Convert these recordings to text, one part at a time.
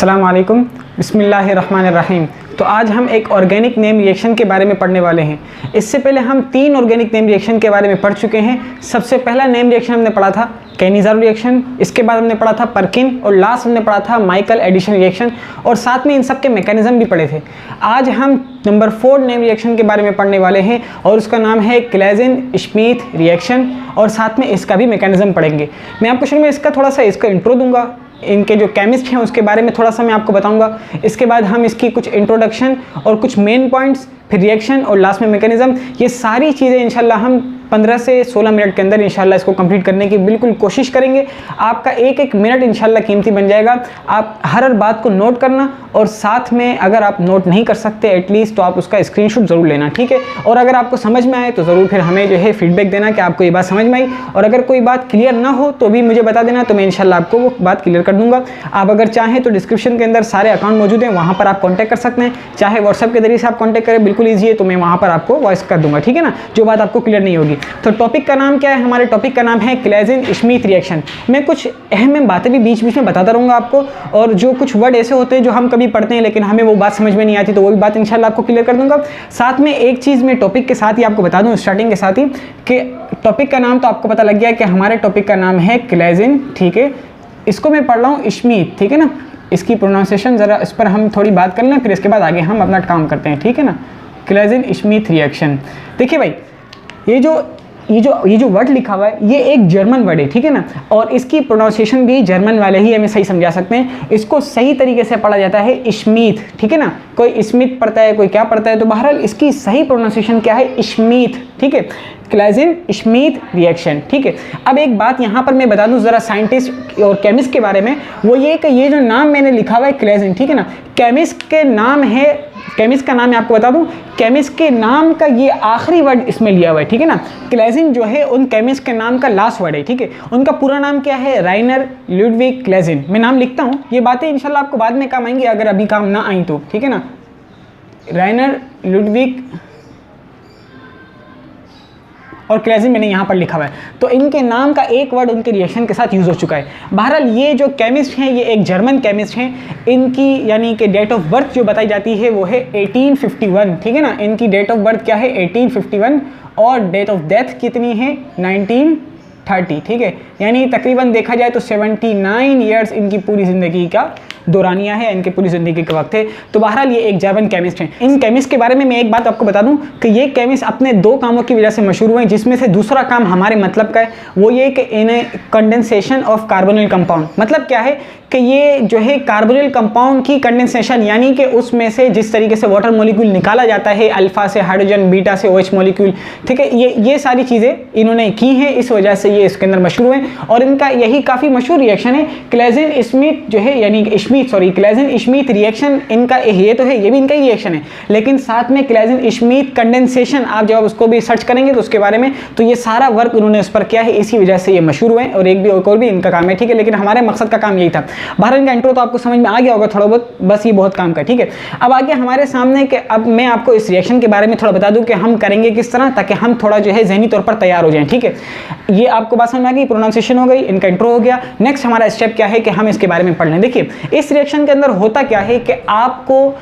अस्सलाम वालेकुम, बिस्मिल्लाहिर्रहमानिर्रहीम। तो आज हम एक ऑर्गेनिक नेम रिएक्शन के बारे में पढ़ने वाले हैं। इससे पहले हम 3 ऑर्गेनिक नेम रिएक्शन के बारे में पढ़ चुके हैं। सबसे पहला नेम रिएक्शन हमने पढ़ा था केनिज़ारो रिएक्शन, इसके बाद हमने पढ़ा था परकिन और लास्ट हमने पढ़ा था माइकल एडिशन रिएक्शन, और साथ में इन सब के मैकेनिज्म भी पढ़े थे। आज हम नंबर 4 नेम रिएक्शन के बारे में पढ़ने वाले हैं और उसका नाम है क्लेजेन श्मिट रिएक्शन, और साथ में इसका भी मैकेनिज्म पढ़ेंगे। मैं आपको शुरू में इसका थोड़ा सा इसका इंट्रो दूंगा, इनके जो केमिस्ट हैं उसके बारे में थोड़ा सा मैं आपको बताऊंगा। इसके बाद हम इसकी कुछ इंट्रोडक्शन और कुछ मेन पॉइंट्स, फिर रिएक्शन और लास्ट में मैकेनिज्म, ये सारी चीज़ें इंशाल्लाह हम 15 से 16 मिनट के अंदर इंशाल्लाह इसको कंप्लीट करने की बिल्कुल कोशिश करेंगे। आपका एक एक मिनट इंशाल्लाह कीमती बन जाएगा। आप हर बात को नोट करना, और साथ में अगर आप नोट नहीं कर सकते एटलीस्ट तो आप उसका स्क्रीनशॉट ज़रूर लेना, ठीक है। और अगर आपको समझ में आए तो ज़रूर फिर हमें जो है फीडबैक देना कि आपको ये बात समझ में आई, और अगर कोई बात क्लियर ना हो तो भी मुझे बता देना, तो मैं इंशाल्लाह आपको वो बात क्लियर कर दूंगा। आप अगर चाहें तो डिस्क्रिप्शन के अंदर सारे अकाउंट मौजूद हैं, वहाँ पर आप कॉन्टैक्ट कर सकते हैं। चाहे व्हाट्सएप के जरिए से आप कॉन्टैक्ट करें, बिल्कुल ईजी है, तो मैं वहाँ पर आपको वॉइस कर दूंगा, ठीक है ना, जो बात आपको क्लियर नहीं होगी। तो टॉपिक का नाम क्या है? हमारे टॉपिक का नाम है क्लेजेन श्मिट रिएक्शन। मैं कुछ अहम बातें भी बीच बीच में बताता रहूँगा आपको, और जो कुछ वर्ड ऐसे होते हैं जो हम कभी पढ़ते हैं लेकिन हमें वो बात समझ में नहीं आती, तो वो भी बात इंशाल्लाह आपको क्लियर कर दूंगा। साथ में एक चीज़ मैं टॉपिक के साथ ही आपको बता दूं, स्टार्टिंग के साथ ही, कि टॉपिक का नाम तो आपको पता लग गया कि हमारे टॉपिक का नाम है क्लेजेन, ठीक है। इसको मैं पढ़ रहा हूँ श्मिट, ठीक है ना। इसकी प्रोनाउंसिएशन ज़रा इस पर हम थोड़ी बात कर लें, फिर इसके बाद आगे हम अपना काम करते हैं, ठीक है ना। क्लेजेन श्मिट रिएक्शन, देखिए भाई, ये जो वर्ड लिखा हुआ है ये एक जर्मन वर्ड है, ठीक है ना, और इसकी प्रोनाउंसिएशन भी जर्मन वाले ही हमें सही समझा सकते हैं। इसको सही तरीके से पढ़ा जाता है श्मिट, ठीक है ना। कोई स्मिथ पढ़ता है, कोई क्या पढ़ता है, तो बहरहाल इसकी सही प्रोनाउंसिएशन क्या है? श्मिट, ठीक है। क्लेजेन श्मिट रिएक्शन, ठीक है। अब एक बात यहाँ पर मैं बता दूँ ज़रा साइंटिस्ट और केमिस्ट के बारे में, वो ये कि ये जो नाम मैंने लिखा हुआ है क्लेजेन, ठीक है ना, केमिस्ट के नाम है, केमिस्ट का नाम मैं आपको बता दूं, केमिस्ट के नाम का ये आखिरी वर्ड इसमें लिया हुआ है, ठीक है ना। क्लेजेन जो है उन केमिस्ट के नाम का लास्ट वर्ड है, ठीक है। उनका पूरा नाम क्या है? राइनर लुडविग क्लेजेन। मैं नाम लिखता हूँ, ये बातें इंशाल्लाह आपको बाद में काम आएंगी अगर अभी काम ना आई तो, ठीक है ना। राइनर लुडविग और क्लेजेन मैंने यहाँ पर लिखा हुआ है, तो इनके नाम का एक वर्ड उनके रिएक्शन के साथ यूज़ हो चुका है। बहरहाल ये जो केमिस्ट हैं ये एक जर्मन केमिस्ट हैं। इनकी यानी कि डेट ऑफ बर्थ जो बताई जाती है वो है 1851, ठीक है ना। इनकी डेट ऑफ बर्थ क्या है? 1851, और डेट ऑफ डेथ कितनी है? 1930, ठीक है। यानी तकरीबन देखा जाए तो 79 ईयर्स इनकी पूरी ज़िंदगी का दौरानिया है, इनके पूरी ज़िंदगी का वक्त है। तो बहरहाल ये एक जर्मन केमिस्ट हैं। इन केमिस्ट के बारे में मैं एक बात आपको बता दूं कि ये केमिस्ट अपने 2 कामों की वजह से मशहूर हुए हैं, जिसमें से दूसरा काम हमारे मतलब का है, वो ये कि इन्हें कंडेंसेशन ऑफ कार्बोनिल कंपाउंड, मतलब क्या है कि ये जो है कार्बोनिल कंपाउंड की कंडेंसेशन, यानी कि उसमें से जिस तरीके से वाटर मॉलिक्यूल निकाला जाता है, अल्फा से हाइड्रोजन, बीटा से OH मॉलिक्यूल, ठीक है, ये सारी चीज़ें इन्होंने की हैं, इस वजह से ये इसके अंदर मशहूर हैं। और इनका यही काफ़ी मशहूर रिएक्शन है क्लेजेन श्मिट जो है, यानी क्लेजेन श्मिट रिएक्शन। इनका ये तो है, ये भी इनका ही रिएक्शन है, लेकिन साथ में क्लेजेन श्मिट कंडेंसेशन, आप जब उसको भी सर्च करेंगे तो उसके बारे में, तो ये सारा वर्क उन्होंने उस पर किया है, इसी वजह से ये मशहूर हुए हैं। और एक और भी इनका काम है, ठीक है, लेकिन हमारे मकसद का काम यही था। बहरहाल इनका इंट्रो तो आपको समझ में आ गया होगा थोड़ा बहुत, बस ये बहुत काम का, ठीक है। अब आगे हमारे सामने के, अब मैं आपको इस रिएक्शन के बारे में थोड़ा बता दूं कि हम करेंगे किस तरह, ताकि हम थोड़ा जो है ज़हनी तौर पर तैयार हो जाएं, ठीक है। ये आपको बात समझ में आ गई, प्रोनाउंसिएशन हो गई, इनका इंट्रो हो गया। नेक्स्ट हमारा स्टेप क्या है कि हम इसके बारे में पढ़ लें। देखिए इस रिएक्शन के अंदर होता क्या है कि आपको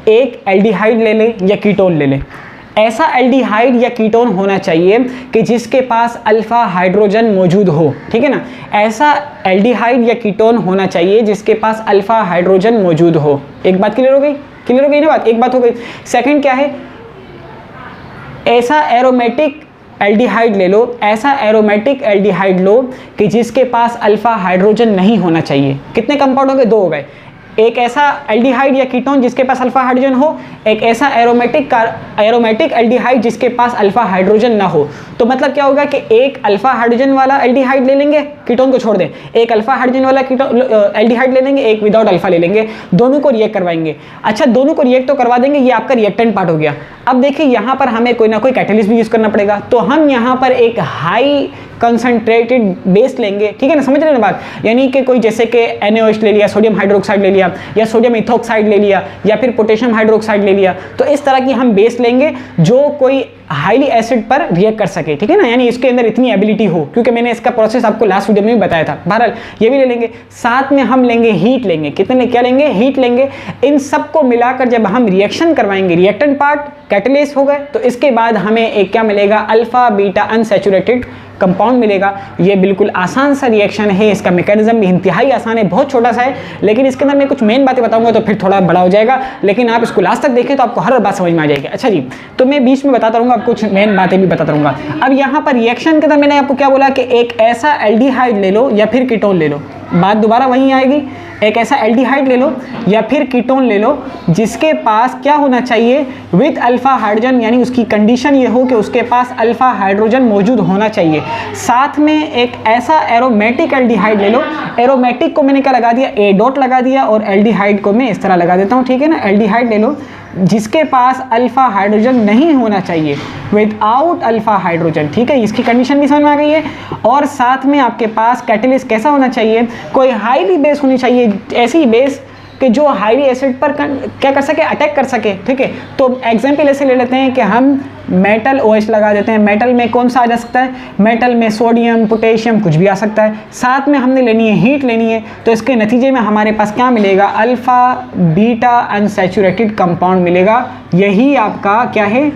एक एल्डिहाइड ले लें या कीटोन ले लें। ऐसा एल्डिहाइड या कीटोन होना चाहिए कि जिसके पास अल्फा हाइड्रोजन मौजूद हो, ठीक है ना। ऐसा एल्डिहाइड या कीटोन होना चाहिए जिसके पास अल्फा हाइड्रोजन मौजूद हो। एक बात क्लियर हो गई? क्लियर हो गई ना बात? एक बात हो गई। सेकंड क्या है? ऐसा एरोमेटिक एल्डिहाइड ले लो, ऐसा एरोमेटिक एल्डिहाइड लो कि जिसके पास अल्फा हाइड्रोजन नहीं होना चाहिए। कितने कंपाउंड हो गए? 2 हो गए। एक ऐसा एल्डिहाइड या कीटोन जिसके पास अल्फा हाइड्रोजन हो, एक ऐसा एरोमेटिक एल्डिहाइड जिसके पास अल्फा हाइड्रोजन ना हो। तो मतलब क्या होगा कि एक अल्फा हाइड्रोजन वाला एल्डिहाइड ले लेंगे, कीटोन को छोड़ दें, एक अल्फा हाइड्रोजन वाला एल्डिहाइड ले लेंगे, एक विदाउट अल्फा ले लेंगे, दोनों को रिएक्ट करवाएंगे। अच्छा, दोनों को रिएक्ट तो करवा देंगे, ये आपका रिएक्टेंट पार्ट हो गया। अब देखिए यहाँ पर हमें कोई ना कोई कैटलिस्ट भी यूज़ करना पड़ेगा, तो हम यहाँ पर एक हाई कंसंट्रेटेड बेस लेंगे, ठीक है ना, समझ रहे हैं ना बात। यानी कि कोई जैसे कि NaOH ले लिया, सोडियम हाइड्रोक्साइड ले लिया, या सोडियम इथोक्साइड ले लिया, या फिर पोटेशियम हाइड्रोक्साइड ले लिया। तो इस तरह की हम बेस लेंगे जो कोई हाईली एसिड पर रिएक्ट कर सके, ठीक है ना, यानी इसके अंदर इतनी एबिलिटी हो, क्योंकि मैंने इसका प्रोसेस आपको लास्ट वीडियो में भी बताया था। बहरहाल ये भी ले लेंगे, साथ में हम लेंगे हीट लेंगे, कितने क्या लेंगे, हीट लेंगे। इन सबको मिलाकर जब हम रिएक्शन करवाएंगे, रिएक्टेंट पार्ट कैटलिस्ट हो गए, तो इसके बाद हमें एक क्या मिलेगा, अल्फा बीटा अनसैचुरेटेड कंपाउंड मिलेगा। ये बिल्कुल आसान सा रिएक्शन है, इसका मैकेनिज्म भी इंतहाई आसान है, बहुत छोटा सा है, लेकिन इसके अंदर मैं कुछ मेन बातें बताऊंगा तो फिर थोड़ा बड़ा हो जाएगा, लेकिन आप इसको लास्ट तक देखें तो आपको हर बात समझ में आ जाएगी। अच्छा जी, तो मैं बीच में बताता रहूँगा, कुछ मेन बातें भी बताता रहूँगा। अब यहाँ पर रिएक्शन के अंदर मैंने आपको क्या बोला कि एक ऐसा एल्डिहाइड ले लो या फिर कीटोन ले लो, बात दोबारा वहीं आएगी, एक ऐसा एल्डिहाइड ले लो या फिर कीटोन ले लो जिसके पास क्या होना चाहिए, विद अल्फा हाइड्रोजन, यानी उसकी कंडीशन ये हो कि उसके पास अल्फा हाइड्रोजन मौजूद होना चाहिए। साथ में एक ऐसा एरोमेटिक एल्डिहाइड ले लो, एरोमेटिक को मैंने क्या लगा दिया, ए डॉट लगा दिया, और एल्डिहाइड को मैं इस तरह लगा देता हूँ, ठीक है ना। एल्डिहाइड ले लो जिसके पास अल्फा हाइड्रोजन नहीं होना चाहिए, विदाउट अल्फा हाइड्रोजन, ठीक है, इसकी कंडीशन भी समझ में आ गई है। और साथ में आपके पास कैटलिस्ट कैसा होना चाहिए, कोई हाईली बेस होनी चाहिए, ऐसी बेस कि जो हाईली एसिड पर क्या कर सके, अटैक कर सके, ठीक है। तो एग्जाम्पल ऐसे ले लेते हैं कि हम मेटल OH लगा देते हैं, मेटल में कौन सा आ जा सकता है, मेटल में सोडियम पोटेशियम कुछ भी आ सकता है, साथ में हमने लेनी है हीट लेनी है, तो इसके नतीजे में हमारे पास क्या मिलेगा, अल्फा बीटा अनसैचुरेटेड कंपाउंड मिलेगा। यही आपका क्या है,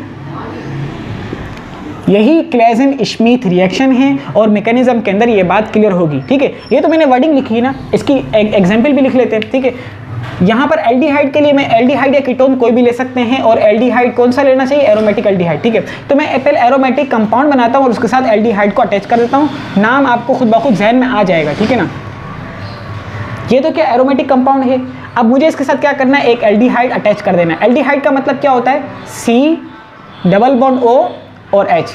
यही क्लेजिन श्मिथ रिएक्शन है, और मैकेनिज्म के अंदर ये बात क्लियर होगी, ठीक है। ये तो मैंने वर्डिंग लिखी है ना, इसकी एग्जाम्पल भी लिख लेते हैं, ठीक है। यहाँ पर एल्डिहाइड के लिए मैं एल्डिहाइड या कीटोन कोई भी ले सकते हैं, और एल्डिहाइड कौन सा लेना चाहिए, एरोमेटिक एल्डिहाइड, ठीक है। तो मैं पहले एरोमेटिक कंपाउंड बनाता हूँ और उसके साथ एल्डिहाइड को अटैच कर देता हूँ, नाम आपको खुद ब खुद जहन में आ जाएगा, ठीक है ना। ये तो क्या एरोमेटिक कंपाउंड है। अब मुझे इसके साथ क्या करना है, एक एल्डिहाइड अटैच कर देना है। एल्डिहाइड का मतलब क्या होता है, C डबल बॉन्ड O और H,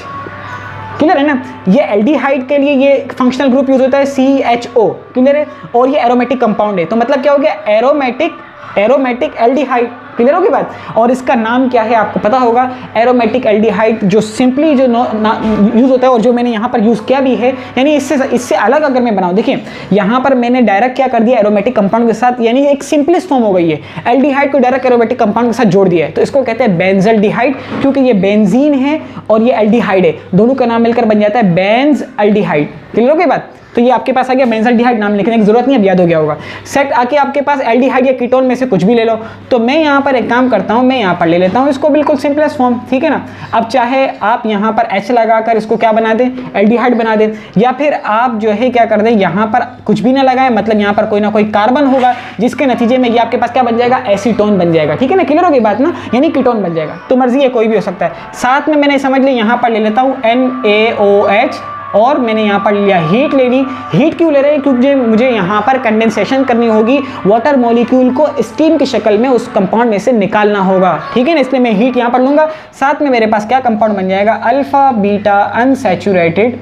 क्लियर है ना। ये एल्डिहाइड के लिए ये फंक्शनल ग्रुप यूज होता है CHO, क्लियर है। और ये एरोमेटिक कंपाउंड है, तो मतलब क्या हो गया, एरोमेटिक एल्डिहाइड, क्लियर होगी बात। और इसका नाम क्या है आपको पता होगा, एरोमेटिक एल्डिहाइड, जो सिंपली जो यूज होता है और जो मैंने यहाँ पर यूज किया भी है, यानी इससे अलग अगर मैं बनाऊँ, देखिए यहाँ पर मैंने डायरेक्ट क्या कर दिया, एरोमेटिक कंपाउंड के साथ, यानी एक सिंपलेस्ट फॉर्म हो गई है, एल्डिहाइड को डायरेक्ट एरोमेटिक कंपाउंड के साथ जोड़ दिया है, तो इसको कहते हैं बेंजल्डिहाइड, क्योंकि ये बेंजीन है और ये एल्डिहाइड है, दोनों का नाम मिलकर बन जाता है बेंजल्डिहाइड, क्लियर होगी बात। तो ये आपके पास आ गया बेंजल्डिहाइड, नाम लिखने की जरूरत नहीं, अब याद हो गया होगा। सेट आके आपके पास एल्डिहाइड या कीटोन में से कुछ भी ले लो, तो मैं यहाँ पर एक काम करता हूँ, मैं यहाँ पर ले लेता हूँ इसको बिल्कुल सिंपलेस्ट फॉर्म, ठीक है ना। अब चाहे आप यहाँ पर H लगाकर इसको क्या बना दें, एल्डिहाइड बना दें, या फिर आप जो है क्या कर दें, यहाँ पर कुछ भी ना लगाएं, मतलब यहाँ पर कोई ना कोई कार्बन होगा, जिसके नतीजे में ये आपके पास क्या बन जाएगा, एसीटोन बन जाएगा, ठीक है ना, क्लियर होगी बात ना, यानी कीटोन बन जाएगा। तो मर्जी है, कोई भी हो सकता है। साथ में मैंने समझ लिया, यहाँ पर ले लेता हूँ NaOH, और मैंने यहाँ पर लिया हीट लेनी। हीट क्यों ले रहे हैं, क्योंकि मुझे यहाँ पर कंडेंसेशन करनी होगी, वाटर मॉलिक्यूल को स्टीम की शक्ल में उस कंपाउंड में से निकालना होगा, ठीक है ना, इसलिए मैं हीट यहाँ पर लूँगा। साथ में मेरे पास क्या कंपाउंड बन जाएगा, अल्फा बीटा अनसैचुरेटेड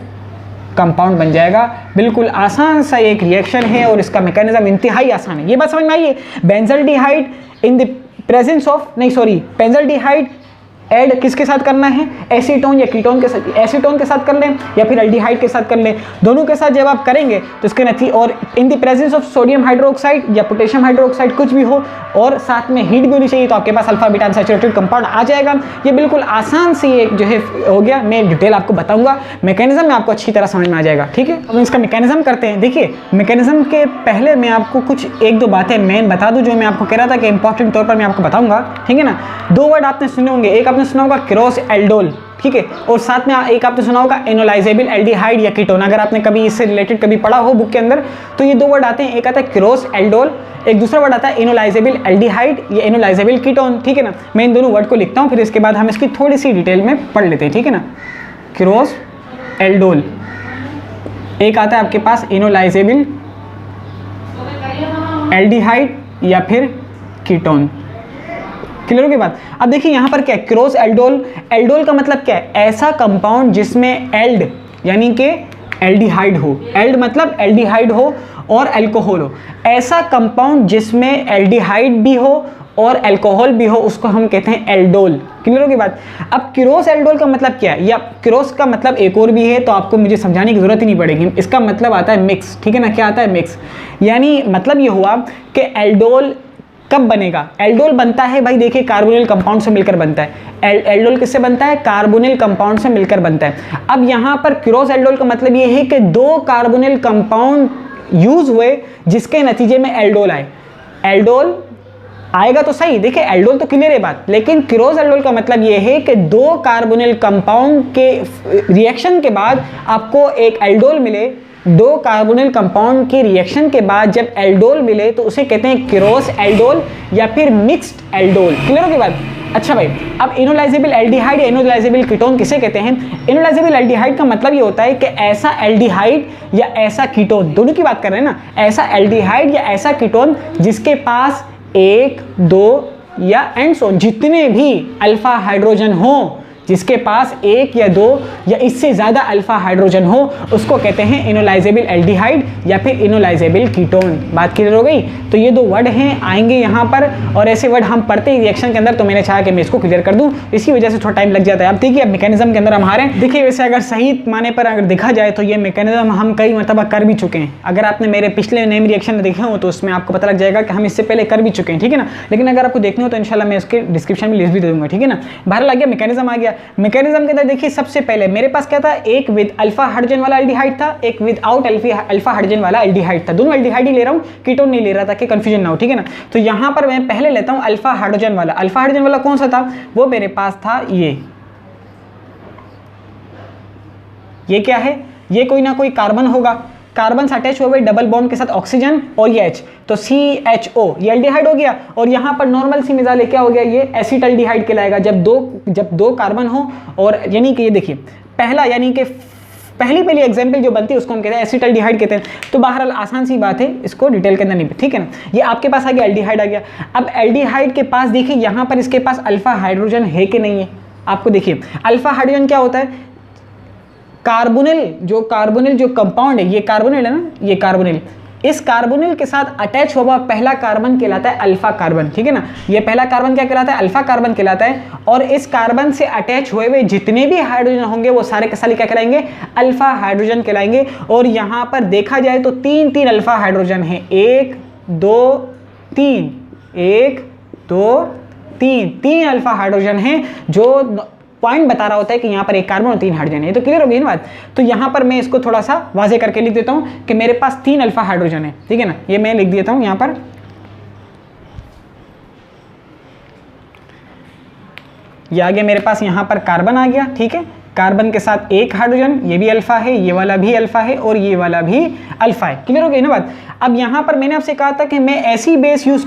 कंपाउंड बन जाएगा। बिल्कुल आसान सा एक रिएक्शन है और इसका मैकेनिज्म इंतहाई आसान है। ये बात समझ में आई है। Benzaldehyde in the presence of, नहीं सॉरी, बेंजल्डिहाइड ऐड किसके साथ करना है, एसीटोन या कीटोन के साथ, एसीटोन के साथ कर लें या फिर एल्डिहाइड के साथ कर लें, दोनों के साथ जब आप करेंगे तो इसके नतीजे, और in the presence of sodium hydroxide या पोटेशियम हाइड्रोक्साइड कुछ भी हो, और साथ में हीट भी होनी चाहिए, तो आपके पास अल्फा बीटा अनसैचुरेटेड कंपाउंड आ जाएगा। ये बिल्कुल आसान सी एक जो है हो गया। मैं डिटेल आपको बताऊंगा, मैकेनिज्म में आपको अच्छी तरह समझ में आ जाएगा, ठीक है। अब इसका मैकेनिज्म करते हैं। देखिए मैकेनिज्म के पहले मैं आपको कुछ एक दो बातें मेन बता दूं, जो मैं आपको कह रहा था कि इंपॉर्टेंट तौर पर मैं आपको बताऊंगा, ठीक है ना। दो वर्ड आपने सुने होंगे, एक आपने सुना होगा क्रोस एल्डोल, ठीक है, और साथ में एक आपने सुना होगा एनोलाइजेबल एल्डिहाइड या कीटोन। अगर आपने कभी इससे रिलेटेड कभी पढ़ा हो बुक के अंदर, तो ये दो वर्ड आते हैं, एक आता है क्रोस एल्डोल, एक दूसरा वर्ड आता है एनोलाइजेबल एल्डिहाइड या एनोलाइजेबल कीटोन, ठीक है ना। मैं इन दोनों वर्ड को लिखता हूँ, फिर इसके बाद हम इसकी थोड़ी सी डिटेल में पढ़ लेते हैं, ठीक है ना। क्रोस एल्डोल, एक आता है आपके पास एनोलाइजेबल एल्डिहाइड या फिर कीटोन, क्लियर हो गई बात। अब देखिए यहाँ पर क्या है, क्रोस एल्डोल, एल्डोल का मतलब क्या है, ऐसा कंपाउंड जिसमें एल्ड यानी कि एल्डिहाइड हो, एल्ड मतलब एल्डिहाइड हो और अल्कोहल हो, ऐसा कंपाउंड जिसमें एल्डिहाइड भी हो और अल्कोहल भी हो, उसको हम कहते हैं एल्डोल, क्लियर होगी बात। अब क्रोस एल्डोल का मतलब क्या है, या क्रोस का मतलब एक और भी है, तो आपको मुझे समझाने की जरूरत ही नहीं पड़ेगी। इसका मतलब आता है मिक्स, ठीक है ना, क्या आता है मिक्स, यानी मतलब ये हुआ कि एल्डोल कब बनेगा? एल्डोल बनता है भाई देखिए कार्बोनिल कंपाउंड से मिलकर बनता है। एल्डोल किससे बनता है? कार्बोनिल कंपाउंड से मिलकर बनता है। अब यहाँ पर क्रॉस एल्डोल का मतलब ये है कि दो कार्बोनिल कंपाउंड यूज हुए जिसके नतीजे में एल्डोल आए। एल्डोल आएगा तो सही, देखिए एल्डोल तो क्लियर है बात, लेकिन क्रॉस एल्डोल का मतलब ये है कि दो कार्बोनिल कंपाउंड के रिएक्शन के बाद आपको एक एल्डोल मिले। दो कार्बोनिल कंपाउंड के रिएक्शन के बाद जब एल्डोल मिले तो उसे कहते हैं क्रॉस एल्डोल या फिर मिक्स्ड एल्डोल। क्लियर हो गई बात? अच्छा भाई, अब इनोलाइजेबल एल्डिहाइड या इनोलाइजेबल कीटोन किसे कहते हैं? इनोलाइजेबल एल्डिहाइड का मतलब ये होता है कि ऐसा एल्डिहाइड या ऐसा कीटोन, दोनों की बात कर रहे हैं ना, ऐसा एल्डिहाइड या ऐसा कीटोन जिसके पास 1, 2 या एंड सो जितने भी अल्फा हाइड्रोजन हो, जिसके पास 1 या 2 या इससे ज़्यादा अल्फा हाइड्रोजन हो, उसको कहते हैं इनोलाइजेबल एल्डिहाइड या फिर इनोलाइजेबल कीटोन। बात क्लियर हो गई? तो ये दो वर्ड हैं, आएंगे यहाँ पर, और ऐसे वर्ड हम पढ़ते ही रिएक्शन के अंदर, तो मैंने चाहा कि मैं इसको क्लियर कर दूँ, इसी वजह से थोड़ा टाइम लग जाता है। अब देखिए अब मैकेनिज्म के अंदर हम आ रहे हैं। देखिए वैसे अगर सही माने पर अगर देखा जाए तो ये मैकेनिज्म हम कई मरतबा कर भी चुके हैं। अगर आपने मेरे पिछले नेम रिएक्शन देखे हो तो उसमें आपको पता लग जाएगा कि हम इससे पहले कर भी चुके हैं, ठीक है ना। लेकिन अगर आपको देखने हो तो इंशाल्लाह मैं इसके डिस्क्रिप्शन में लिस्ट भी दे दूंगा, ठीक है ना। बहरहाल आ गया मैकेनिज्म आ गया। मैकेनिज्म के अंदर देखिए सबसे पहले मेरे पास क्या था, एक विद अल्फा हाइड्रोजन वाला एल्डिहाइड था, एक विदाउट अल्फा हाइड्रोजन वाला एल्डिहाइड था। दोनों एल्डिहाइड ही ले रहा हूं, कीटोन नहीं ले रहा ताकि कंफ्यूजन ना हो, ठीक है ना। तो यहां पर मैं पहले लेता हूं अल्फा हाइड्रोजन वाला। अल्फा हाइड्रोजन वाला कौन सा था? वो मेरे पास था ये क्या है? ये कोई ना कोई कार्बन होगा, कार्बन से अटैच हुए डबल बॉन्ड के साथ ऑक्सीजन और ये H, तो CHO ये एल्डिहाइड हो गया। और यहाँ पर नॉर्मल सी मिसाल क्या हो गया, ये एसिटाल्डिहाइड कहलाएगा जब दो कार्बन हो। और यानी कि ये देखिए पहला, यानी कि पहली एग्जाम्पल जो बनती है उसको हम कहते हैं एसिटाल्डिहाइड कहते हैं। तो बहरहाल आसान सी बात है, इसको डिटेल के अंदर नहीं, ठीक है ना। ये आपके पास आ गया एल्डिहाइड आ गया। अब एल्डिहाइड के पास देखिए यहाँ पर इसके पास अल्फा हाइड्रोजन है कि नहीं है, आपको देखिए अल्फा हाइड्रोजन क्या होता है, कार्बोनिल जो कंपाउंड है, ये कार्बोनिल है ना, ये कार्बोनिल, इस कार्बोनिल के साथ अटैच हुआ पहला कार्बन कहलाता है अल्फा कार्बन, ठीक है ना। ये पहला कार्बन क्या कहलाता है? अल्फा कार्बन कहलाता है। और इस कार्बन से अटैच हुए हुए जितने भी हाइड्रोजन होंगे वो सारे के सारे क्या कहलाएंगे? अल्फा हाइड्रोजन कहलाएंगे। और यहाँ पर देखा जाए तो तीन अल्फा हाइड्रोजन है, 1 2 3, 1 2 3 अल्फा हाइड्रोजन है, जो पॉइंट बता रहा होता है कि यहाँ पर एक कार्बन और 3 हाइड्रोजन है। तो क्लियर हो गई ना बात? तो यहाँ पर मैं इसको थोड़ा सा वाजे करके लिख देता हूँ कि मेरे पास 3 अल्फा हाइड्रोजन है, ठीक है ना। ये मैं लिख देता हूँ यहाँ पर, ये आ गया मेरे पास, यहाँ पर कार्बन आ गया, ठीक है। कार्बन के साथ एक हाइड्रोजन, ये भी अल्फा है, ये वाला भी अल्फा है और ये वाला भी अल्फा है। क्लियर हो गई ना बात? अब यहाँ पर मैंने आपसे कहा था कि मैं ऐसी बेस यूज़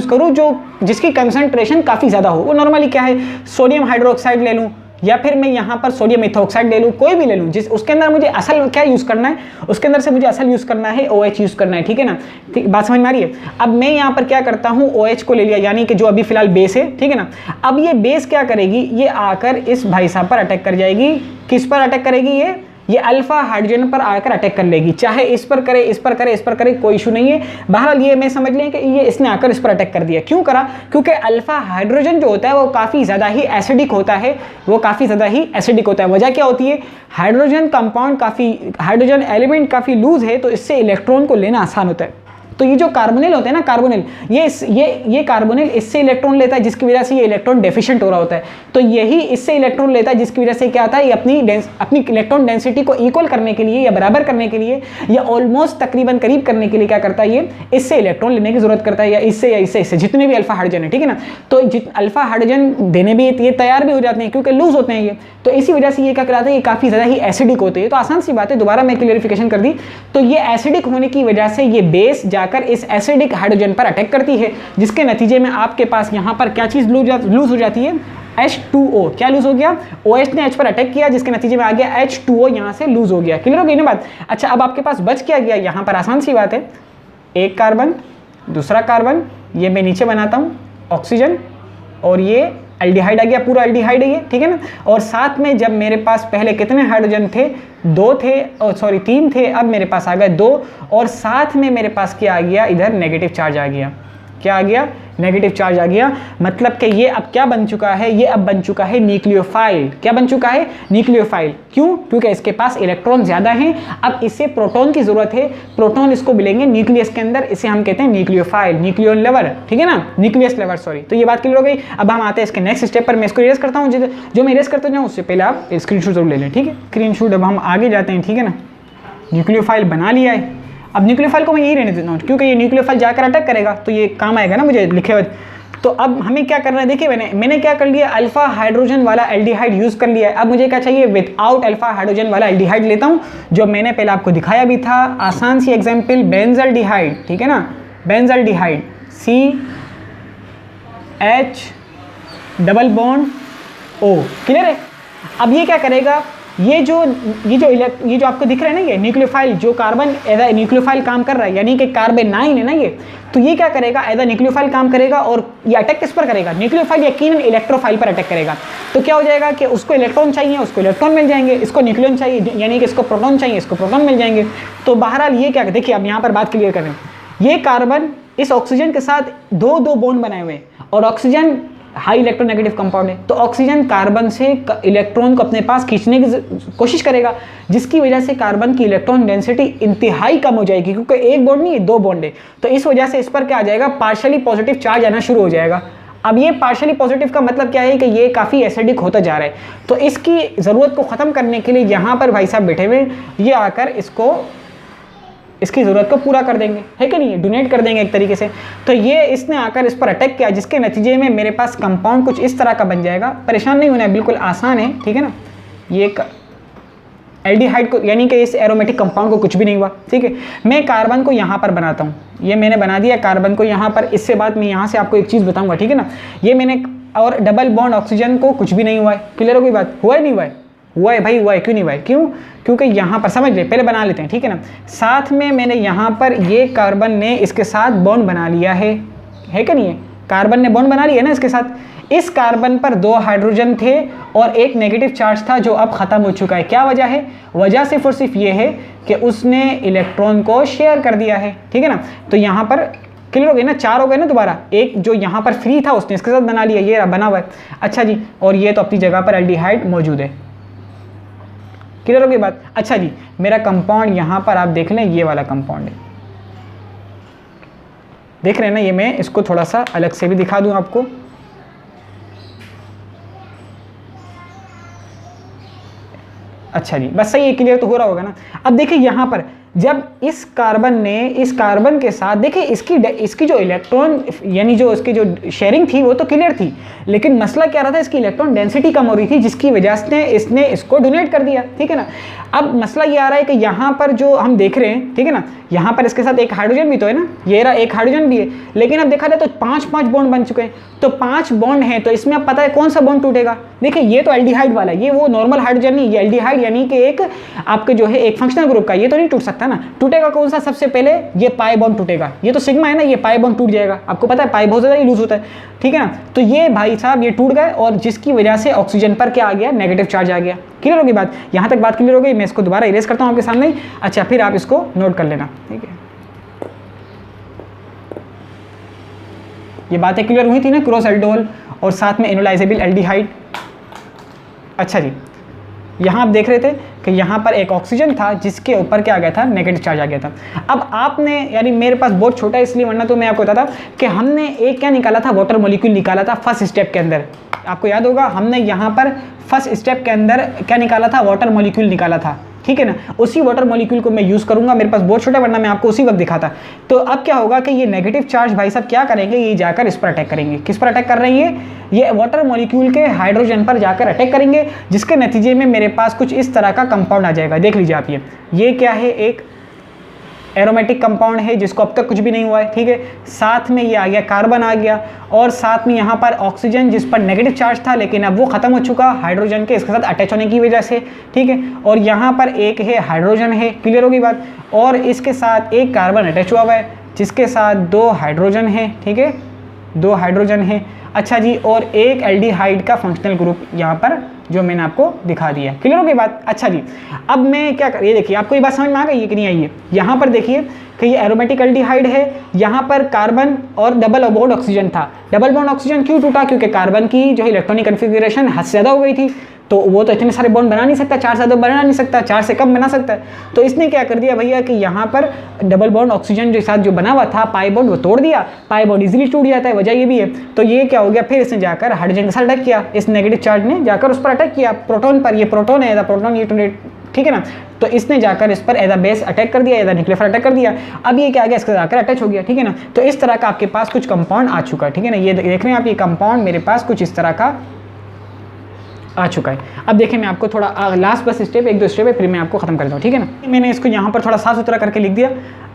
करूँ जो जिसकी कंसंट्रेशन काफ़ी ज़्यादा हो। वो नॉर्मली क्या है, सोडियम हाइड्रोक्साइड ले लूँ या फिर मैं यहाँ पर सोडियम इथोक्साइड ले लूँ, कोई भी ले लूँ, जिस उसके अंदर मुझे असल क्या यूज़ करना है, उसके अंदर से मुझे असल यूज़ करना है OH यूज़ करना है, ठीक है ना। ठीक, बात समझ में आ रही है? अब मैं यहाँ पर क्या करता हूँ, OH को ले लिया, यानी कि जो अभी फिलहाल बेस है, ठीक है ना। अब ये बेस क्या करेगी, ये आकर इस भाई साहब पर अटैक कर जाएगी। किस पर अटैक करेगी? ये अल्फा हाइड्रोजन पर आकर अटैक कर लेगी, चाहे इस पर करे, इस पर करे, कोई इशू नहीं है। बहरहाल ये मैं समझ लें कि ये इसने आकर इस पर अटैक कर दिया। क्यों करा? क्योंकि अल्फा हाइड्रोजन जो होता है वो काफ़ी ज़्यादा ही एसिडिक होता है, वजह क्या होती है, हाइड्रोजन कंपाउंड हाइड्रोजन एलिमेंट काफ़ी लूज है, तो इससे इलेक्ट्रॉन को लेना आसान होता है। तो ये जो कार्बोनिल होते हैं ना, कार्बोनिल, ये कार्बोनिल इससे इलेक्ट्रॉन लेता है, जिसकी वजह से ये इलेक्ट्रॉन डेफिशिएंट हो रहा होता है। तो यही इससे इलेक्ट्रॉन लेता है, जिसकी वजह से क्या आता है, ये अपनी इलेक्ट्रॉन डेंसिटी को इक्वल करने के लिए या बराबर करने के लिए या ऑलमोस्ट तकरीबन करीब करने के लिए क्या करता है, ये इससे इलेक्ट्रॉन लेने की जरूरत करता है, या इससे जितने भी अल्फा हाइड्रोजन है, ठीक है ना। तो अल्फा हाइड्रोजन देने भी ये तैयार भी हो जाते हैं क्योंकि लूज होते हैं ये, तो इसी वजह से ये क्या कराते हैं, ये काफ़ी ज़्यादा ही एसिडिक होते हैं। तो आसान सी बात है, दोबारा मैं क्लियरिफिकेशन कर दी। तो ये एसिडिक होने की वजह से ये बेस जाकर इस एसिडिक हाइड्रोजन पर अटैक करती है, जिसके नतीजे में आपके पास यहाँ पर क्या चीज़ लूज हो जाती है, H2O। क्या लूज हो गया? OH ने H पर अटैक किया, जिसके नतीजे में आ गया H2O, यहाँ से लूज हो गया। क्लियर हो गई ना बात? अच्छा, अब आपके पास बच क्या गया? यहाँ पर आसान सी बात है, एक कार्बन, दूसरा कार्बन, ये मैं नीचे बनाता हूँ ऑक्सीजन, और ये एल्डिहाइड आ गया, पूरा एल्डिहाइड है ये, ठीक है ना। और साथ में जब मेरे पास पहले कितने हाइड्रोजन थे, 2 थे, सॉरी 3 थे, अब मेरे पास आ गए 2, और साथ में मेरे पास क्या आ गया, इधर नेगेटिव चार्ज आ गया। क्या आ गया, नेगेटिव चार्ज आ गया। मतलब कि ये अब क्या बन चुका है, ये अब बन चुका है न्यूक्लियोफाइल। क्या बन चुका है, न्यूक्लियोफाइल। क्यों, क्योंकि इसके पास इलेक्ट्रॉन ज़्यादा हैं। अब इसे प्रोटॉन की ज़रूरत है, प्रोटॉन इसको मिलेंगे न्यूक्लियस के अंदर, इसे हम कहते हैं न्यूक्लियोफाइल, न्यूक्लियन लेवल, ठीक है ना, न्यूक्लियस लेवल, सॉरी। तो ये बात क्लियर हो गई। अब हम आते हैं इसके नेक्स्ट स्टेप पर। मैं इसको इरेज करता हूँ, जो मैं इरेज करता हूँ उससे पहले आप स्क्रीनशॉट जरूर ले लें, ठीक है। स्क्रीनशॉट अब हम आगे जाते हैं, ठीक है ना। न्यूक्लियोफाइल बना लिया है। अब न्यूक्लियोफाइल को मैं यही रहने देता हूँ, क्योंकि ये न्यूक्लियोफाइल जाकर अटैक करेगा तो ये काम आएगा ना मुझे लिखे हुए। तो अब हमें क्या करना है, देखिए मैंने क्या कर लिया, अल्फा हाइड्रोजन वाला एल्डिहाइड यूज कर लिया है। अब मुझे क्या चाहिए, विदाउट अल्फा हाइड्रोजन वाला एल्डिहाइड लेता हूँ, जो मैंने पहले आपको दिखाया भी था। आसान सी एग्जाम्पल, बेंजल्डिहाइड, ठीक है ना, benzaldehyde, CH double bond O, clear है। अब ये क्या करेगा, ये जो आपको दिख रहा है ना, ये न्यूक्लियोफाइल, जो कार्बन एज ए न्यूक्लियोफाइल काम कर रहा है, यानी कि कार्बन 9 है ना ये, तो ये क्या करेगा, एज ए न्यूक्लियोफाइल काम करेगा। और ये अटैक किस पर करेगा, न्यूक्लियोफाइल यकीनन इलेक्ट्रोफाइल पर अटैक करेगा। तो क्या हो जाएगा कि उसको इलेक्ट्रॉन चाहिए, उसको इलेक्ट्रॉन मिल जाएंगे, इसको न्यूक्लियन चाहिए, यानी कि इसको प्रोटॉन चाहिए, इसको प्रोटॉन मिल जाएंगे। तो बहरहाल ये क्या, देखिए अब यहाँ पर बात क्लियर करें, ये कार्बन इस ऑक्सीजन के साथ दो बॉन्ड बनाए हुए हैं, और ऑक्सीजन हाई इलेक्ट्रोनेगेटिव कंपाउंड है। तो ऑक्सीजन कार्बन से इलेक्ट्रॉन को अपने पास खींचने की कोशिश करेगा, जिसकी वजह से कार्बन की इलेक्ट्रॉन डेंसिटी इंतहाई कम हो जाएगी, क्योंकि एक बॉन्ड नहीं है, 2 बॉन्ड है। तो इस वजह से इस पर क्या आ जाएगा, पार्शियली पॉजिटिव चार्ज आना शुरू हो जाएगा। अब ये पार्शियली पॉजिटिव का मतलब क्या है कि ये काफ़ी एसिडिक होता जा रहा है। तो इसकी ज़रूरत को ख़त्म करने के लिए यहाँ पर भाई साहब बैठे हुए, ये आकर इसकी ज़रूरत को पूरा कर देंगे, है कि नहीं, डोनेट कर देंगे एक तरीके से। तो ये इसने आकर इस पर अटैक किया, जिसके नतीजे में मेरे पास कंपाउंड कुछ इस तरह का बन जाएगा। परेशान नहीं होना है, बिल्कुल आसान है, ठीक है ना। ये एल्डिहाइड को, यानी कि इस एरोमेटिक कंपाउंड को कुछ भी नहीं हुआ, ठीक है। मैं कार्बन को यहाँ पर बनाता हूँ, ये मैंने बना दिया कार्बन को यहाँ पर। इससे बाद मैं यहाँ से आपको एक चीज़ बताऊँगा, ठीक है ना। ये मैंने, और डबल बॉन्ड ऑक्सीजन को कुछ भी नहीं हुआ है, क्लियर हो गई बात, हुआ है नहीं हुआ है, हुआ है भाई, हुआ है, क्यों नहीं हुआ है, क्यों, क्योंकि यहाँ पर समझ ले, पहले बना लेते हैं, ठीक है ना। साथ में मैंने यहाँ पर ये कार्बन ने इसके साथ बॉन्ड बना लिया है कि नहीं है, कार्बन ने बॉन्ड बना लिया ना इसके साथ। इस कार्बन पर 2 हाइड्रोजन थे और एक नेगेटिव चार्ज था, जो अब ख़त्म हो चुका है। क्या वजह है, वजह सिर्फ और सिर्फ ये है कि उसने इलेक्ट्रॉन को शेयर कर दिया है, ठीक है ना। तो यहाँ पर क्लियर हो गए ना, 4 हो गए ना दोबारा, एक जो यहाँ पर फ्री था उसने इसके साथ बना लिया, ये बना हुआ है। अच्छा जी, और ये तो अपनी जगह पर एल्डिहाइड मौजूद है, क्लियर हो गई बात। अच्छा जी, मेरा कंपाउंड यहाँ पर आप देख लें, ये वाला कंपाउंड है, देख रहे हैं ना। ये मैं इसको थोड़ा सा अलग से भी दिखा दूं आपको। अच्छा जी, बस सही है, क्लियर तो हो रहा होगा ना। अब देखिए यहाँ पर जब इस कार्बन के साथ, देखिए इसकी जो इलेक्ट्रॉन, यानी जो इसकी जो शेयरिंग थी वो तो क्लियर थी, लेकिन मसला क्या रहा था, इसकी इलेक्ट्रॉन डेंसिटी कम हो रही थी, जिसकी वजह से इसने इसको डोनेट कर दिया, ठीक है ना। अब मसला ये आ रहा है कि यहाँ पर जो हम देख रहे हैं, ठीक है ना, यहाँ पर इसके साथ एक हाइड्रोजन भी तो है ना, ये रहा एक हाइड्रोजन भी है, लेकिन अब देखा जाए तो 5 बॉन्ड बन चुके हैं। तो 5 बॉन्ड हैं, तो इसमें अब पता है कौन सा बॉन्ड टूटेगा। देखिए ये तो एल्डिहाइड वाला है, ये वो नॉर्मल हाइड्रोजन नहीं, ये एल्डिहाइड, यानी कि एक आपके जो है एक फंक्शनल ग्रुप का, ये तो नहीं टूट सकता ना। टूटेगा कौन सा, सबसे पहले ये पाई बॉन्ड टूटेगा, ये तो सिग्मा है ना, ये पाई बॉन्ड टूट जाएगा। आपको पता है पाई बहुत ज़्यादा लूज होता है, ठीक है ना। तो ये भाई साहब ये टूट गए, और जिसकी वजह से ऑक्सीजन पर क्या आ गया, नेगेटिव चार्ज आ गया। क्लियर होगी बात, यहाँ तक बात क्लियर हो गई। मैं इसको दोबारा इरेज करता हूँ आपके सामने। अच्छा, फिर आप इसको नोट कर लेना, ठीक है। ये बातें क्लियर हुई थी ना, क्रॉस एल्डोल और साथ में इनोलाइजेबल एल्डिहाइड। अच्छा जी, यहाँ आप देख रहे थे कि यहाँ पर एक ऑक्सीजन था, जिसके ऊपर क्या आ गया था, नेगेटिव चार्ज आ गया था। अब आपने, यानी मेरे पास बहुत छोटा है इसलिए, वरना तो मैं आपको बताता कि हमने एक क्या निकाला था, वाटर मॉलिक्यूल निकाला था फर्स्ट स्टेप के अंदर। आपको याद होगा हमने यहाँ पर फर्स्ट स्टेप के अंदर क्या निकाला था, वाटर मॉलिक्यूल निकाला था, ठीक है ना। उसी वाटर मॉलिक्यूल को मैं यूज़ करूंगा, मेरे पास बहुत छोटा, वरना मैं आपको उसी वक्त दिखाता। तो अब क्या होगा कि ये नेगेटिव चार्ज भाई साहब क्या करेंगे, ये जाकर इस पर अटैक करेंगे। किस पर अटैक कर रहे हैं, ये वाटर मॉलिक्यूल के हाइड्रोजन पर जाकर अटैक करेंगे, जिसके नतीजे में मेरे पास कुछ इस तरह का कंपाउंड आ जाएगा। देख लीजिए आप, ये क्या है, एक एरोमेटिक कंपाउंड है, जिसको अब तक कुछ भी नहीं हुआ है, ठीक है। साथ में ये आ गया कार्बन आ गया, और साथ में यहाँ पर ऑक्सीजन, जिस पर नेगेटिव चार्ज था, लेकिन अब वो खत्म हो चुका हाइड्रोजन के इसके साथ अटैच होने की वजह से, ठीक है। और यहाँ पर एक है हाइड्रोजन है, क्लियर होगी बात, और इसके साथ एक कार्बन अटैच हुआ हुआ है, जिसके साथ 2 हाइड्रोजन है, ठीक है, 2 हाइड्रोजन है। अच्छा जी, और एक एल्डिहाइड का फंक्शनल ग्रुप यहाँ पर जो मैंने आपको दिखा दिया। क्लियर हो गई बात? अच्छा जी, अब मैं क्या कर, ये देखिए आपको ये बात समझ में आ गई है कि नहीं आई है? यहाँ पर देखिए कि ये एरोमेटिक एल्डिहाइड है, यहाँ पर कार्बन और डबल बॉन्ड ऑक्सीजन था। डबल बॉन्ड ऑक्सीजन क्यों टूटा? क्योंकि कार्बन की जो इलेक्ट्रॉनिक कन्फिग्रेशन हद से ज़्यादा हो गई थी, तो वो तो इतने सारे बॉन्ड बना नहीं सकता, 4 से ज़्यादा बना नहीं सकता, 4 से कम बना सकता है। तो इसने क्या कर दिया भैया कि यहाँ पर डबल बॉन्ड ऑक्सीजन के साथ जो बना हुआ था पाई बॉन्ड, वो तोड़ दिया। पाई बॉन्ड इजीली टूट जाता है, वजह ये भी है। तो ये क्या हो गया, फिर इसने जाकर हाइड्रोजन के साथ अटैक किया, इस नेगेटिव चार्ज ने जाकर उस पर अटैक किया, प्रोटॉन पर। ये प्रोटॉन है, प्रोटॉन ये, ठीक है ना। तो इसने जाकर इस पर एज बेस अटैक कर दिया, एज न्यूक्लियर अटैक कर दिया। अब ये क्या आ गया, इसके जाकर अटैच हो गया, ठीक है ना। तो इस तरह का आपके पास कुछ कंपाउंड आ चुका है, ठीक है ना। ये देख रहे हैं आप, ये कंपाउंड मेरे पास कुछ इस तरह का आ चुका है। अब देखिए मैं आपको थोड़ा लास्ट बस स्टेप, 1-2 स्टेप है, फिर मैं आपको खत्म कर दूँ, ठीक है ना। मैंने इसको यहाँ पर थोड़ा साफ सुथरा करके लिख दिया।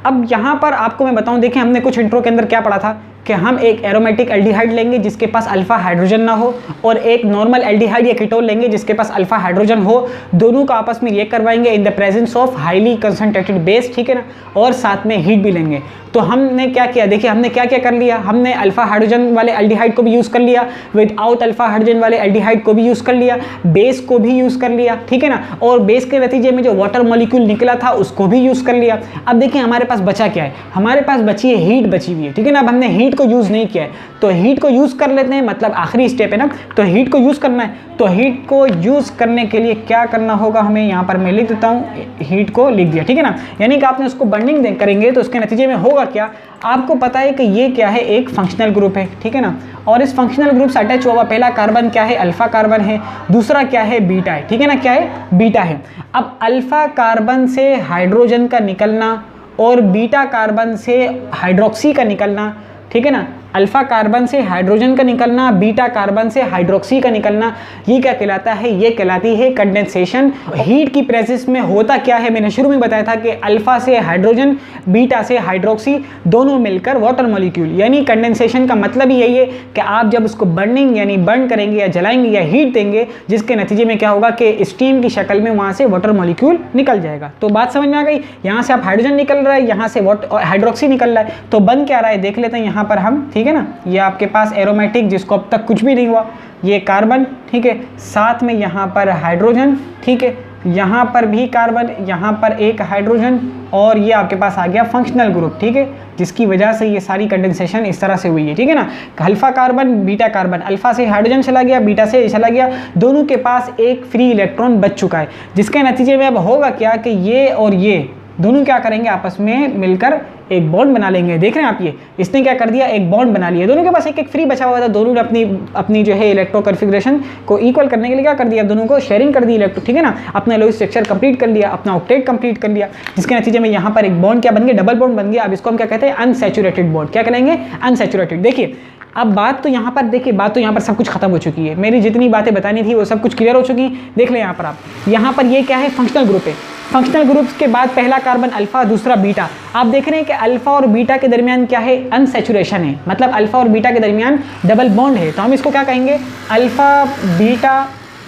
अब यहाँ पर आपको मैं बताऊँ, देखिए हमने कुछ इंट्रो के अंदर क्या पढ़ा था कि हम एक एरोमेटिक एल्डिहाइड लेंगे जिसके पास अल्फा हाइड्रोजन ना हो, और एक नॉर्मल एल्डिहाइड या कीटोन लेंगे जिसके पास अल्फा हाइड्रोजन हो। दोनों का आपस में रिएक्ट करवाएंगे in the presence of highly concentrated base, ठीक है ना, और साथ में हीट भी लेंगे। तो हमने क्या किया, देखिए हमने क्या क्या कर लिया, हमने अल्फा हाइड्रोजन वाले एल्डिहाइड को भी यूज़ कर लिया, विदाउट अल्फा हाइड्रोजन वाले एल्डिहाइड को भी यूज़ कर लिया, बेस को भी यूज़ कर लिया, ठीक है ना, और बेस के नतीजे में जो वाटर मॉलिक्यूल निकला था उसको भी यूज़ कर लिया। अब देखिए हमारे पास बचा क्या है, हमारे पास बची है हीट बची हुई है, ठीक है ना। अब हमने हीट को यूज़ नहीं किया है, तो हीट को यूज़ कर लेते हैं, मतलब आखिरी स्टेप है ना, तो हीट को यूज़ करना है। तो हीट को यूज़ करने के लिए क्या करना होगा हमें, यहाँ पर मैं लिख देता हूँ, हीट को लिख दिया, ठीक है ना। यानी कि आपने उसको बर्निंग करेंगे तो उसके नतीजे में होगा क्या, आपको पता है कि ये क्या है, एक फंक्शनल ग्रुप है, ठीक है ना। और इस फंक्शनल ग्रुप से अटैच हुआ पहला कार्बन क्या है, अल्फा कार्बन है, दूसरा क्या है, बीटा है, ठीक है ना। क्या है, बीटा है। अब अल्फा कार्बन से हाइड्रोजन का निकलना और बीटा कार्बन से हाइड्रोक्सी का निकलना, ठीक है ना, अल्फा कार्बन से हाइड्रोजन का निकलना, बीटा कार्बन से हाइड्रोक्सी का निकलना, ये क्या कहलाता है, ये कहलाती है कंडेंसेशन। हीट की प्रेजेंस में होता क्या है, मैंने शुरू में बताया था कि अल्फा से हाइड्रोजन, बीटा से हाइड्रोक्सी, दोनों मिलकर वाटर मॉलिक्यूल, यानी कंडेंसेशन का मतलब ही यही है कि आप जब उसको बर्निंग यानी बर्न करेंगे या जलाएंगे या हीट देंगे, जिसके नतीजे में क्या होगा कि स्टीम की शक्ल में वहाँ से वाटर मॉलिक्यूल निकल जाएगा। तो बात समझ में आ गई, यहाँ से आप हाइड्रोजन निकल रहा है, यहाँ से हाइड्रोक्सी निकल रहा है, तो बन क्या रहा है देख लेते हैं यहाँ पर हम, ठीक है ना। ये आपके पास एरोमेटिक जिसको अब तक कुछ भी नहीं हुआ, ये कार्बन, ठीक है, साथ में यहाँ पर हाइड्रोजन, ठीक है, यहाँ पर भी कार्बन, यहाँ पर एक हाइड्रोजन, और ये आपके पास आ गया फंक्शनल ग्रुप, ठीक है, जिसकी वजह से ये सारी कंडेंसेशन इस तरह से हुई है, ठीक है ना। Alpha carbon, beta carbon, alpha से हाइड्रोजन चला गया, बीटा से चला गया, दोनों के पास एक फ्री इलेक्ट्रॉन बच चुका है, जिसके नतीजे में अब होगा क्या कि ये और ये दोनों क्या करेंगे, आपस में मिलकर एक बॉन्ड बना लेंगे। देख रहे हैं आप, ये इसने क्या कर दिया, एक बॉन्ड बना लिया, दोनों के पास एक एक फ्री बचा हुआ था, दोनों ने अपनी जो है इलेक्ट्रो कन्फिग्रेशन को इक्वल करने के लिए क्या कर दिया, दोनों को शेयरिंग कर दी इलेक्ट्रो, ठीक है ना, अपना लोई स्ट्रक्चर कंप्लीट कर लिया, अपना ऑक्टेट कंप्लीट कर लिया, जिसके नतीजे में यहाँ पर एक बॉन्ड क्या बन गया, डबल बॉन्ड बन गया। अब इसको हम क्या कहते हैं, अनसैचुरेटेड बॉन्ड, क्या कहेंगे, अनसैचुरेटेड। देखिए अब बात तो यहाँ पर, देखिए बात तो यहाँ पर सब कुछ खत्म हो चुकी है, मेरी जितनी बातें बतानी थी वो सब कुछ क्लियर हो चुकी। देख लें यहाँ पर आप, यहाँ पर ये क्या है, फंक्शनल ग्रुप है। फंक्शनल ग्रुप्स के बाद पहला कार्बन अल्फा, दूसरा बीटा। आप देख रहे हैं कि अल्फा और बीटा के दरमियान क्या है, अनसैचुरेशन है, मतलब अल्फा और बीटा के दरमियान डबल बॉन्ड है। तो हम इसको क्या कहेंगे, अल्फा बीटा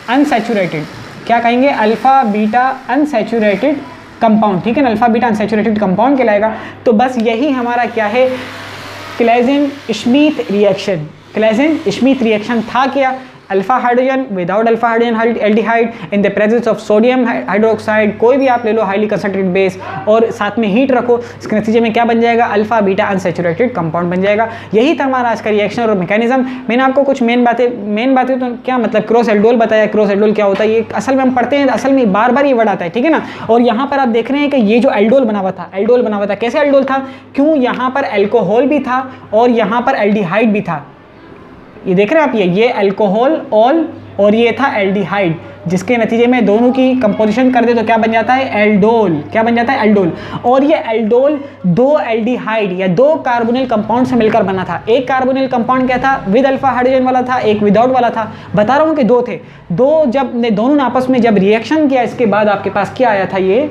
अनसैचुरेटेड, क्या कहेंगे, अल्फा बीटा अनसैचुरेटेड कंपाउंड, ठीक है ना, अल्फा बीटा अनसैचुरेटेड कंपाउंड कहलाएगा। तो बस यही हमारा क्या है, क्लेजेन-श्मिट रिएक्शन। क्लेजेन-श्मिट रिएक्शन था क्या, alpha hydrogen without alpha hydrogen aldehyde in the presence of sodium hydroxide, कोई भी आप ले लो हाईली कंसंट्रेटेड बेस, और साथ में हीट रखो, इसके नतीजे में क्या बन जाएगा, अल्फा बीटा अनसैचुरेटेड कंपाउंड बन जाएगा। यही था हमारा आज का रिएक्शन और मैकेनिज्म। मैंने आपको कुछ मेन बातें तो क्या मतलब क्रॉस एल्डोल बताया, क्रॉस एल्डोल क्या होता है, ये असल में हम पढ़ते हैं, असल में बार बार ये वर्ड आता है, ठीक है ना। और यहाँ पर आप देख रहे हैं कि ये जो एल्डोल बना हुआ था, एल्डोल बना हुआ था, कैसे एल्डोल था, क्यों, यहाँ पर एल्कोहल भी था और यहाँ पर एल्डिहाइड भी था। ये देख रहे हैं आप, ये अल्कोहल और ये था एल्डिहाइड, जिसके नतीजे में दोनों की कंपोजिशन कर दे तो क्या बन जाता है, एल्डोल। क्या बन जाता है, एल्डोल। और ये एल्डोल दो एल्डिहाइड या दो कार्बोनिल कंपाउंड से मिलकर बना था। एक कार्बोनिल कंपाउंड क्या था, विद अल्फा हाइड्रोजन वाला था, एक विदाउट वाला था। बता रहा हूँ कि दो थे, दोनों ने आपस में जब रिएक्शन किया, इसके बाद आपके पास क्या आया था, ये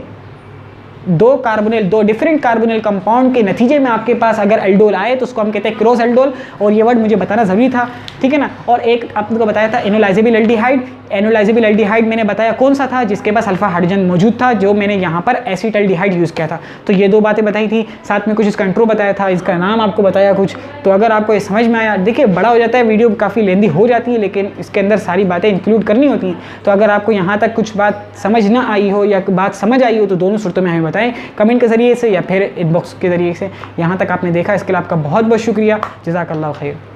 दो डिफरेंट कार्बोनिल कंपाउंड के नतीजे में आपके पास अगर एल्डोल आए तो उसको हम कहते हैं क्रॉस एल्डोल, और ये वर्ड मुझे बताना ज़रूरी था, ठीक है ना। और एक आपको बताया था एनोलाइजेबल एल्डिहाइड। एनोलाइजेबल एल्डिहाइड मैंने बताया कौन सा था, जिसके पास अल्फा हाइड्रोजन मौजूद था, जो मैंने यहाँ पर एसिटाल्डिहाइड यूज़ किया था। तो ये 2 बातें बताई थी, साथ में कुछ इसका इंट्रो बताया था, इसका नाम आपको बताया कुछ। तो अगर आपको ये समझ में आया, देखिए बड़ा हो जाता है वीडियो, काफ़ी लेंदी हो जाती है, लेकिन इसके अंदर सारी बातें इंक्लूड करनी होती हैं। तो अगर आपको यहाँ तक कुछ बात समझ ना आई हो या बात समझ आई हो तो दोनों सूरतों में हमें बताएं, कमेंट के ज़रिए से या फिर इनबॉक्स के ज़रिए से। यहाँ तक आपने देखा, इसके लिए आपका बहुत बहुत शुक्रिया। जज़ाकल्लाहु खैर।